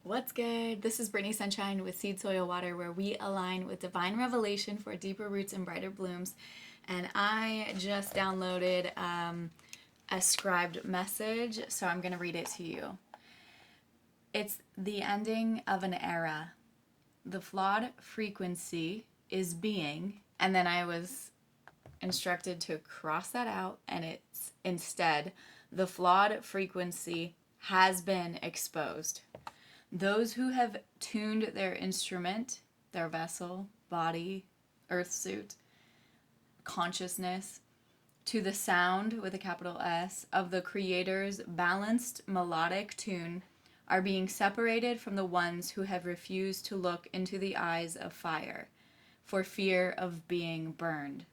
What's good? This is Brittany Sunshyne with SeedSoilWater, where we align with divine revelation for deeper roots and brighter blooms. And I just downloaded a scribed message, so I'm going to read it to you. It's the ending of an era. The flawed frequency is being, and then I was instructed to cross that out, and it's instead, the flawed frequency has been exposed. Those who have tuned their instrument, their vessel, body, earth suit, consciousness, to the sound with a capital S of the Creator's balanced melodic tune are being separated from the ones who have refused to look into the eyes of fire for fear of being burned.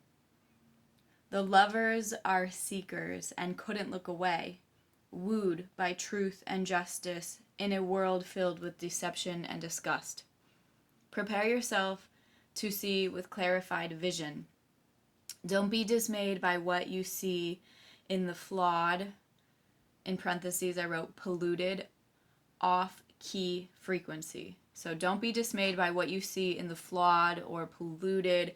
The lovers are seekers and couldn't look away, wooed by truth and justice in a world filled with deception and disgust. Prepare yourself to see with clarified vision. Don't be dismayed by what you see in the flawed, in parentheses I wrote polluted, off-key frequency. So don't be dismayed by what you see in the flawed or polluted,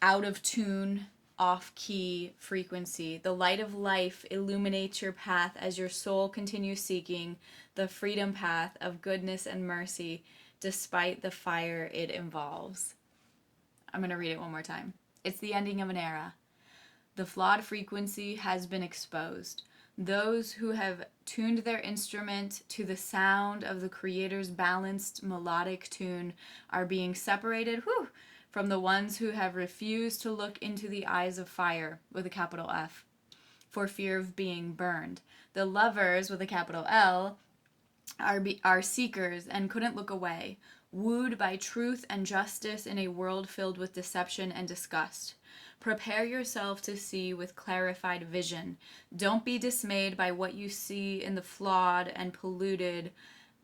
out of tune, off-key frequency. The light of life illuminates your path as your soul continues seeking the freedom path of goodness and mercy despite the fire it involves. I'm going to read it one more time. It's the ending of an era. The flawed frequency has been exposed. Those who have tuned their instrument to the sound of the Creator's balanced melodic tune are being separated from the ones who have refused to look into the eyes of fire with a capital F for fear of being burned. The lovers with a capital L are seekers and couldn't look away, wooed by truth and justice in a world filled with deception and disgust. Prepare yourself to see with clarified vision. Don't be dismayed by what you see in the flawed and polluted,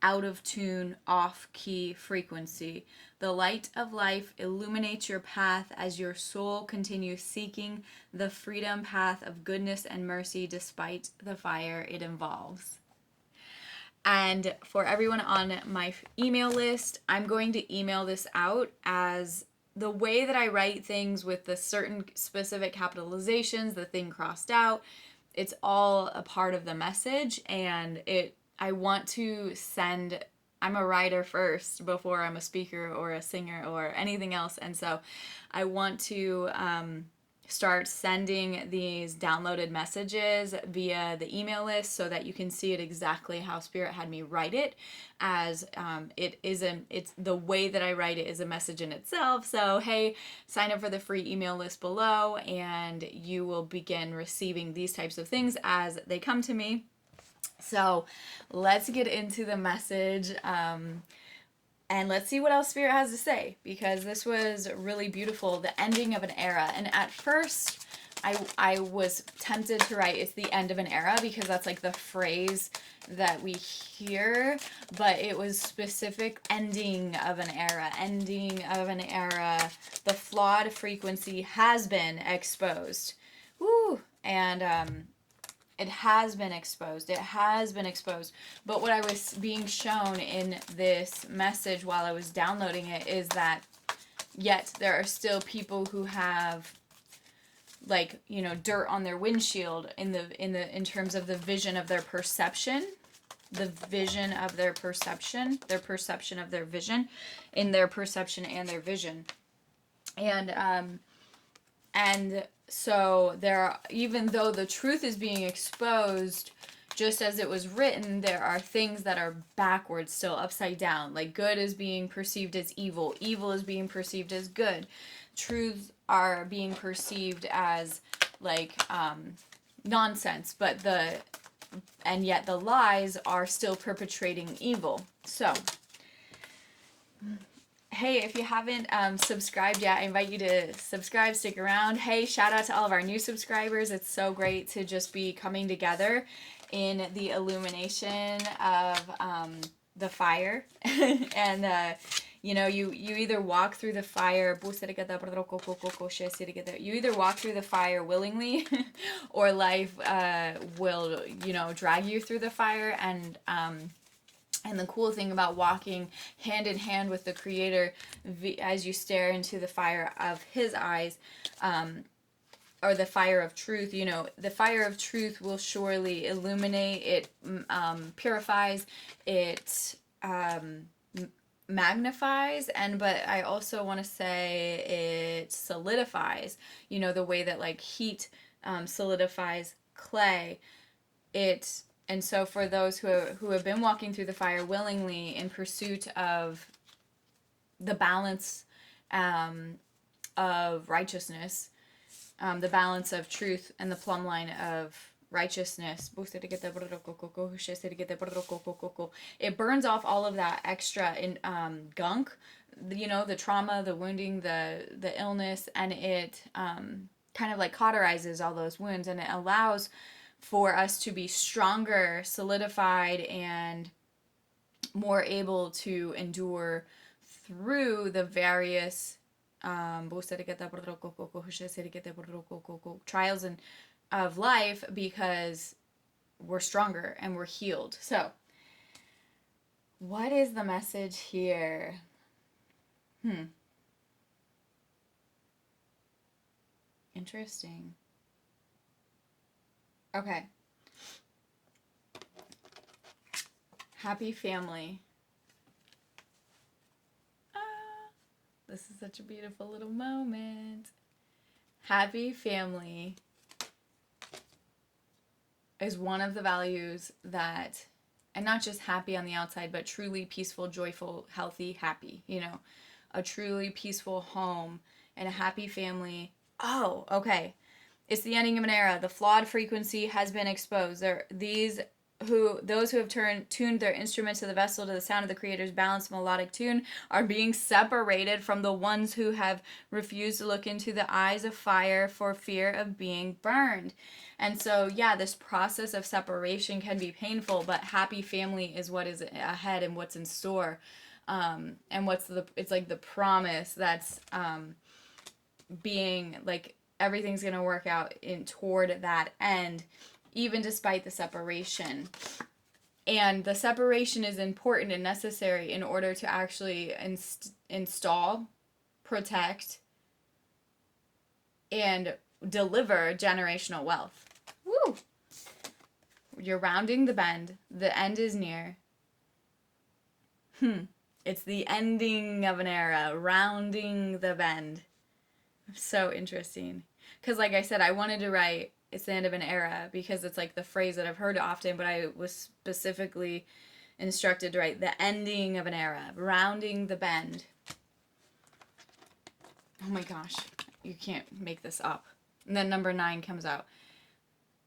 out of tune, off-key frequency. The light of life illuminates your path as your soul continues seeking the freedom path of goodness and mercy despite the fire it involves. And for everyone on my email list, I'm going to email this out as the way that I write things with the certain specific capitalizations, the thing crossed out. It's all a part of the message, and I want to send, I'm a writer first before I'm a speaker or a singer or anything else. And so I want to start sending these downloaded messages via the email list so that you can see it exactly how Spirit had me write it, as it's the way that I write it is a message in itself. So hey, sign up for the free email list below and you will begin receiving these types of things as they come to me. So let's get into the message and let's see what else Spirit has to say, because this was really beautiful, the ending of an era. And at first I was tempted to write it's the end of an era because that's like the phrase that we hear, but it was specific ending of an era, ending of an era. The flawed frequency has been exposed. Woo! And it has been exposed. It has been exposed. But what I was being shown in this message while I was downloading it is that yet there are still people who have dirt on their windshield in terms of the vision of their perception, the vision of their perception of their vision, in their perception and their vision. And so even though the truth is being exposed, just as it was written, there are things that are backwards, still upside down. Like good is being perceived as evil. Evil is being perceived as good. Truths are being perceived as nonsense, and yet the lies are still perpetrating evil. So hey, if you haven't subscribed yet, I invite you to subscribe, stick around. Hey, shout out to all of our new subscribers. It's so great to just be coming together in the illumination of the fire. And, you either walk through the fire, you either walk through the fire willingly or life will, drag you through the fire. And And the cool thing about walking hand in hand with the Creator as you stare into the fire of His eyes, or the fire of truth, you know, the fire of truth will surely illuminate, it purifies, it magnifies, but I also want to say it solidifies, you know, the way that like heat solidifies clay. And so for those who have been walking through the fire willingly in pursuit of the balance of righteousness, the balance of truth and the plumb line of righteousness, it burns off all of that extra gunk, you know, the trauma, the wounding, the illness, and it kind of like cauterizes all those wounds, and it allows for us to be stronger, solidified, and more able to endure through the various trials of life, because we're stronger and we're healed. So, what is the message here? Interesting. Okay. Happy family. This is such a beautiful little moment. Happy family is one of the values that, and not just happy on the outside, but truly peaceful, joyful, healthy, happy, you know, a truly peaceful home and a happy family. Oh, okay. It's the ending of an era. The flawed frequency has been exposed. Those who have tuned their instruments to the vessel to the sound of the Creator's balanced melodic tune are being separated from the ones who have refused to look into the eyes of fire for fear of being burned. And so, yeah, this process of separation can be painful, but happy family is what is ahead and what's in store. And it's like the promise that's being like, everything's going to work out toward that end, even despite the separation. And the separation is important and necessary in order to actually install, protect, and deliver generational wealth. Woo! You're rounding the bend. The end is near. It's the ending of an era, rounding the bend. So interesting. Because like I said, I wanted to write it's the end of an era because it's like the phrase that I've heard often, but I was specifically instructed to write the ending of an era, rounding the bend. Oh my gosh, you can't make this up. And then number 9 comes out,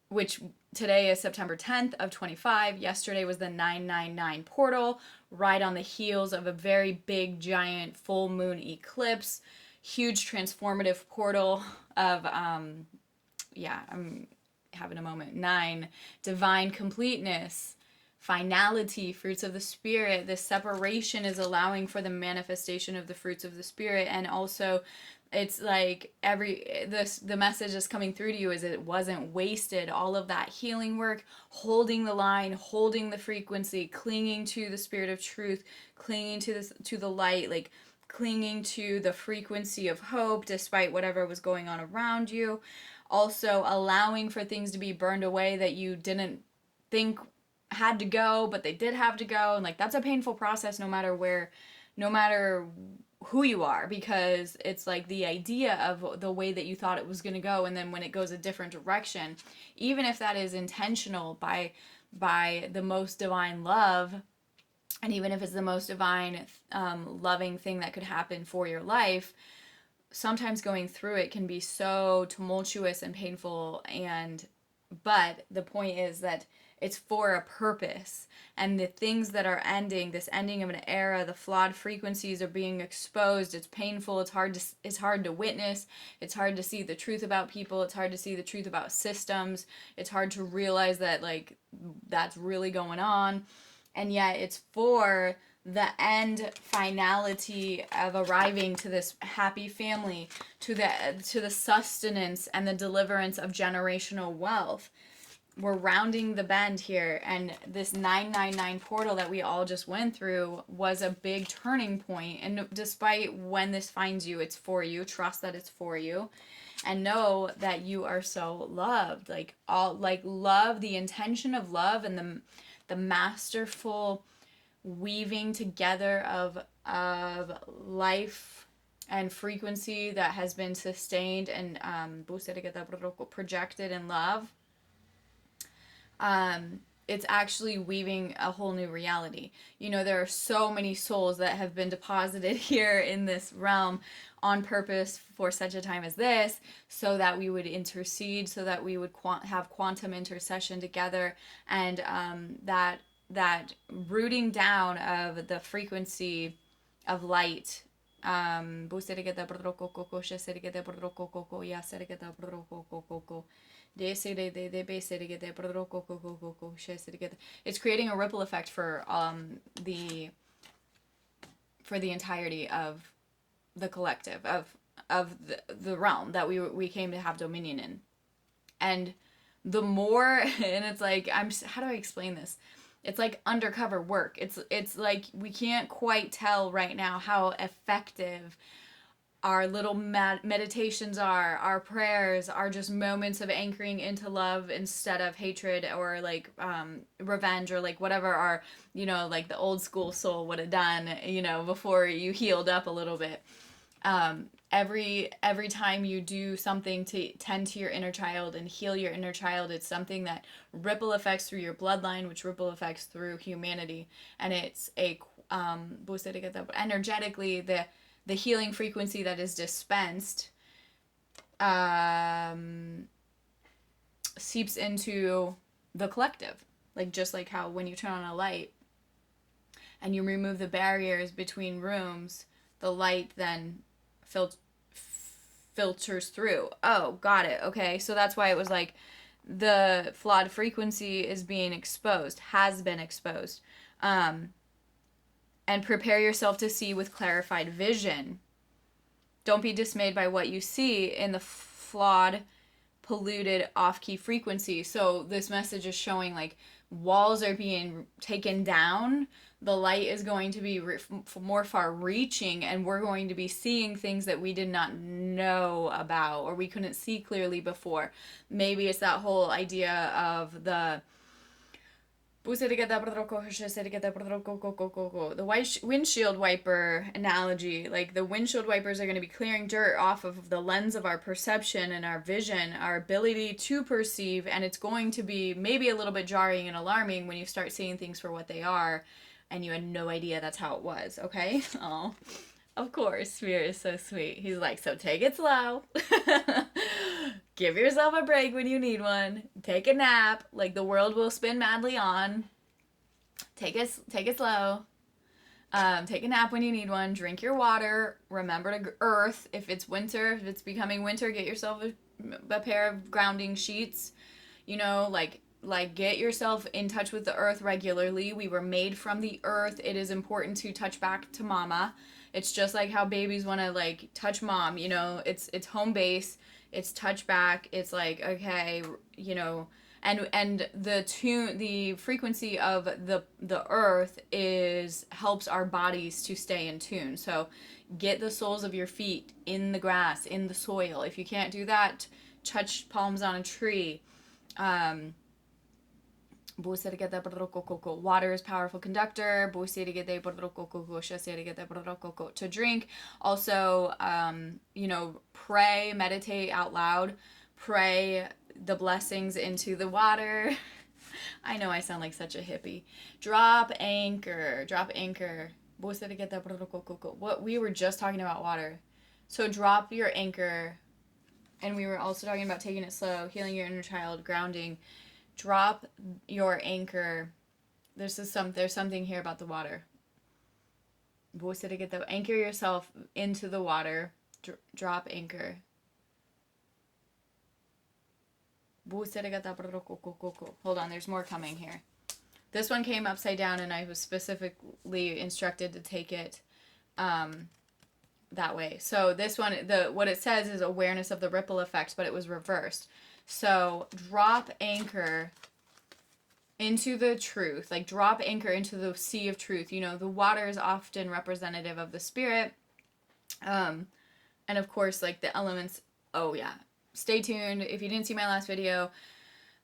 which today is September 10th of 25. Yesterday was the 999 portal, right on the heels of a very big, giant full moon eclipse. Huge transformative portal of, I'm having a moment. 9, divine completeness, finality, fruits of the Spirit. This separation is allowing for the manifestation of the fruits of the Spirit. And also, it's like the message that's coming through to you is it wasn't wasted. All of that healing work, holding the line, holding the frequency, clinging to the Spirit of truth, clinging to the light, like clinging to the frequency of hope despite whatever was going on around you. Also allowing for things to be burned away that you didn't think had to go, but they did have to go. And like, that's a painful process no matter who you are, because it's like the idea of the way that you thought it was going to go, and then when it goes a different direction, even if that is intentional by the most divine love, and even if it's the most divine loving thing that could happen for your life, sometimes going through it can be so tumultuous and painful. But the point is that it's for a purpose, and the things that are ending, this ending of an era, the flawed frequencies are being exposed. It's painful. It's hard to witness. It's hard to see the truth about people. It's hard to see the truth about systems. It's hard to realize that like that's really going on, and yet it's for the end finality of arriving to this happy family, to the sustenance and the deliverance of generational wealth. we're rounding the bend here, and this 999 portal that we all just went through was a big turning point. And despite when this finds you, it's for you. Trust that it's for you, and know that you are so loved. Like love, the intention of love, and the masterful weaving together of life and frequency that has been sustained and projected in love. It's actually weaving a whole new reality. You know, there are so many souls that have been deposited here in this realm on purpose for such a time as this, so that we would intercede, so that we would have quantum intercession together, and that rooting down of the frequency of light. It's creating a ripple effect for the entirety of the collective of the realm that we came to have dominion in. And the more, and it's like, how do I explain this? It's like undercover work. It's like we can't quite tell right now how effective our little meditations are, our prayers are, just moments of anchoring into love instead of hatred or like revenge, or like whatever our, you know, like the old school soul would have done, you know, before you healed up a little bit. Every time you do something to tend to your inner child and heal your inner child, it's something that ripple effects through your bloodline, which ripple effects through humanity. And it's a energetically, the healing frequency that is dispensed seeps into the collective. Like, just like how when you turn on a light and you remove the barriers between rooms, the light then filters through. Oh, got it. Okay, so that's why it was like the flawed frequency is being exposed, has been exposed. And prepare yourself to see with clarified vision. Don't be dismayed by what you see in the flawed, polluted, off-key frequency. So this message is showing like walls are being taken down. The light is going to be more far-reaching, and we're going to be seeing things that we did not know about or we couldn't see clearly before. Maybe it's that whole idea of the windshield wiper analogy. Like, the windshield wipers are going to be clearing dirt off of the lens of our perception and our vision, our ability to perceive, and it's going to be maybe a little bit jarring and alarming when you start seeing things for what they are and you had no idea that's how it was, okay? Oh, of course, Spirit is so sweet. He's like, so take it slow. Give yourself a break when you need one. Take a nap. Like, the world will spin madly on. Take it slow. Take a nap when you need one. Drink your water. Remember to earth. If it's winter, if it's becoming winter, get yourself a pair of grounding sheets. You know, like get yourself in touch with the earth regularly. We were made from the earth. It is important to touch back to mama. It's just like how babies want to like touch mom, you know, it's home base, it's touch back. It's like, okay, you know, and the frequency of the earth helps our bodies to stay in tune. So get the soles of your feet in the grass, in the soil. If you can't do that, touch palms on a tree. Water is powerful conductor. To drink. Also, you know, pray, meditate out loud. Pray the blessings into the water. I know I sound like such a hippie. Drop anchor. What we were just talking about water. So drop your anchor. And we were also talking about taking it slow, healing your inner child, grounding. Drop your anchor. There's something here about the water. Anchor yourself into the water. Drop anchor. Hold on, there's more coming here. This one came upside down, and I was specifically instructed to take it that way. So this one, what it says is awareness of the ripple effect, but it was reversed. So drop anchor into the truth, like drop anchor into the sea of truth. You know, the water is often representative of the spirit. And of course, like the elements. Oh yeah, stay tuned. If you didn't see my last video,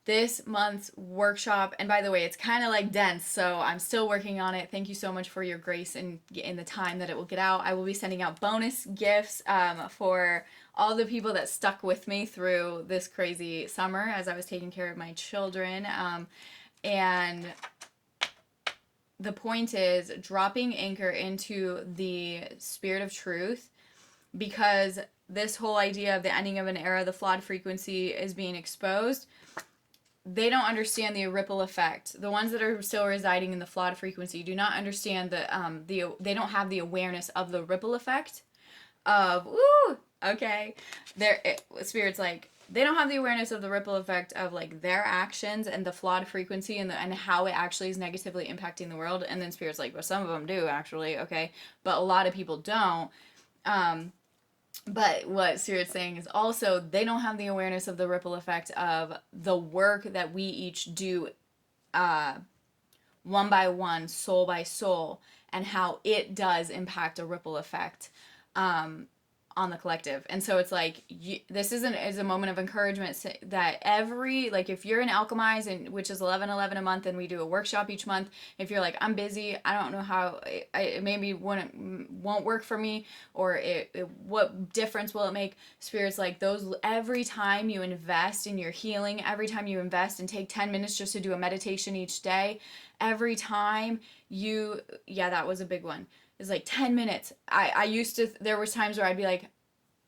this month's workshop, and by the way, it's kind of like dense, so I'm still working on it. Thank you so much for your grace and in the time that it will get out. I will be sending out bonus gifts for all the people that stuck with me through this crazy summer as I was taking care of my children. And the point is dropping anchor into the spirit of truth, because this whole idea of the ending of an era, the flawed frequency is being exposed. They don't understand the ripple effect. The ones that are still residing in the flawed frequency do not understand they don't have the awareness of the ripple effect of, Spirit's like, they don't have the awareness of the ripple effect of like their actions and the flawed frequency and how it actually is negatively impacting the world. And then Spirit's like, well, some of them do actually, okay, but a lot of people don't. But what Spirit's saying is also they don't have the awareness of the ripple effect of the work that we each do one by one, soul by soul, and how it does impact a ripple effect on the collective. And so it's like, this is a moment of encouragement that if you're in Alchemyze, and which is $11.11 a month, and we do a workshop each month, if you're like, I'm busy, I don't know how, it maybe won't work for me, or what difference will it make? Spirit's like, every time you invest in your healing, every time you invest and take 10 minutes just to do a meditation each day, every time that was a big one. It's like 10 minutes. There was times where I'd be like,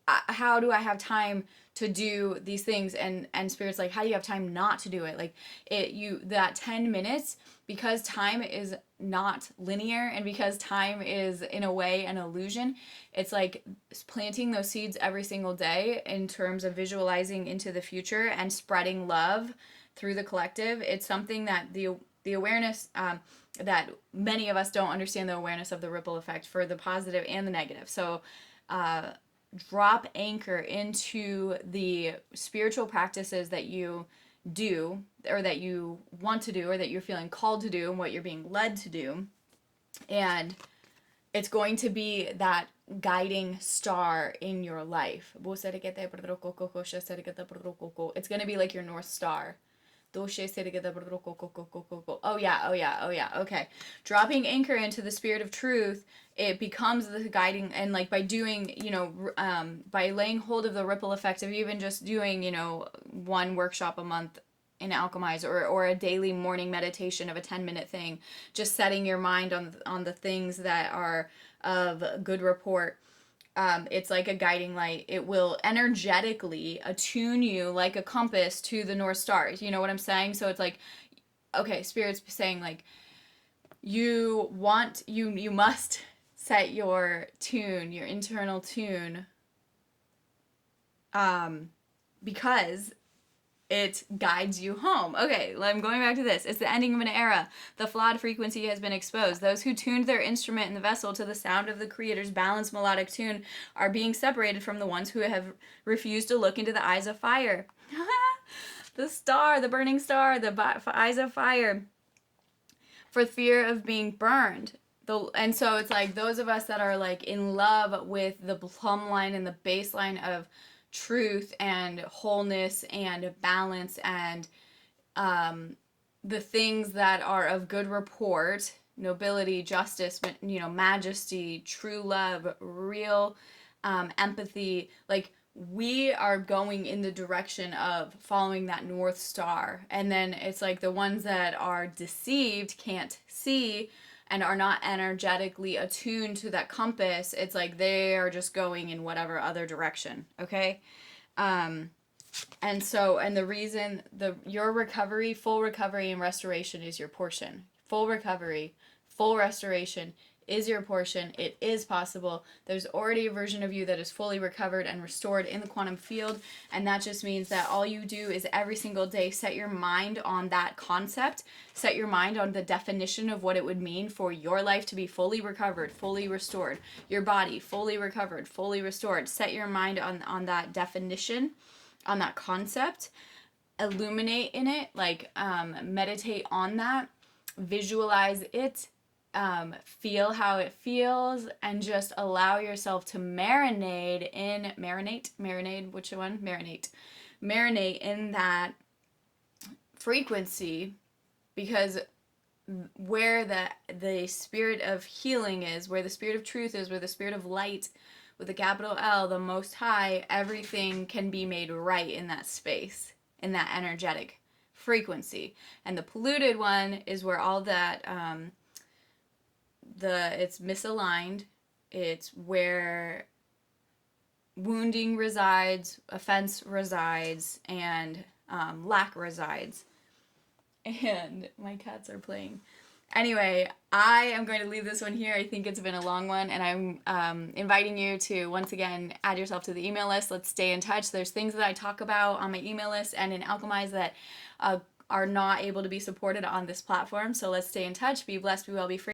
how do I have time to do these things? And Spirit's like, how do you have time not to do it? Like that 10 minutes, because time is not linear, and because time is in a way an illusion, it's like planting those seeds every single day in terms of visualizing into the future and spreading love through the collective. It's something that the awareness, that many of us don't understand the awareness of the ripple effect for the positive and the negative. So drop anchor into the spiritual practices that you do, or that you want to do, or that you're feeling called to do, and what you're being led to do. And it's going to be that guiding star in your life. It's going to be like your North Star. Oh yeah, okay. Dropping anchor into the spirit of truth, it becomes the guiding, and like by doing, by laying hold of the ripple effect of even just doing, one workshop a month in Alchemyze, or a daily morning meditation of a 10-minute thing, just setting your mind on the things that are of good report. It's like a guiding light. It will energetically attune you like a compass to the North Star. You know what I'm saying? So it's like, okay, Spirit's saying like, you must set your tune, your internal tune, because it guides you home. Okay, I'm going back to this. It's the ending of an era. The flawed frequency has been exposed. Those who tuned their instrument in the vessel to the sound of the Creator's balanced melodic tune are being separated from the ones who have refused to look into the eyes of fire. The star, the burning star, the eyes of fire, for fear of being burned. And so it's like those of us that are like in love with the plumb line and the baseline of truth and wholeness and balance and the things that are of good report, nobility, justice, majesty, true love, real empathy, like we are going in the direction of following that North Star. And then it's like the ones that are deceived can't see and are not energetically attuned to that compass. It's like they are just going in whatever other direction, okay? And the reason your recovery, full recovery and restoration is your portion. Full recovery, full restoration is your portion. It is possible. There's already a version of you that is fully recovered and restored in the quantum field, and that just means that all you do is every single day set your mind on that concept, set your mind on the definition of what it would mean for your life to be fully recovered, fully restored, your body fully recovered, fully restored. Set your mind on that definition, on that concept, illuminate in it, like meditate on that, visualize it, feel how it feels, and just allow yourself to marinate in that frequency, because where the spirit of healing is, where the spirit of truth is, where the spirit of light with a capital L, the Most High, everything can be made right in that space, in that energetic frequency. And the polluted one is where all that it's misaligned. It's where wounding resides, offense resides, and lack resides. And my cats are playing. Anyway, I am going to leave this one here. I think it's been a long one, and I'm inviting you to, once again, add yourself to the email list. Let's stay in touch. There's things that I talk about on my email list and in Alchemyze that are not able to be supported on this platform. So let's stay in touch. Be blessed, be well, be free.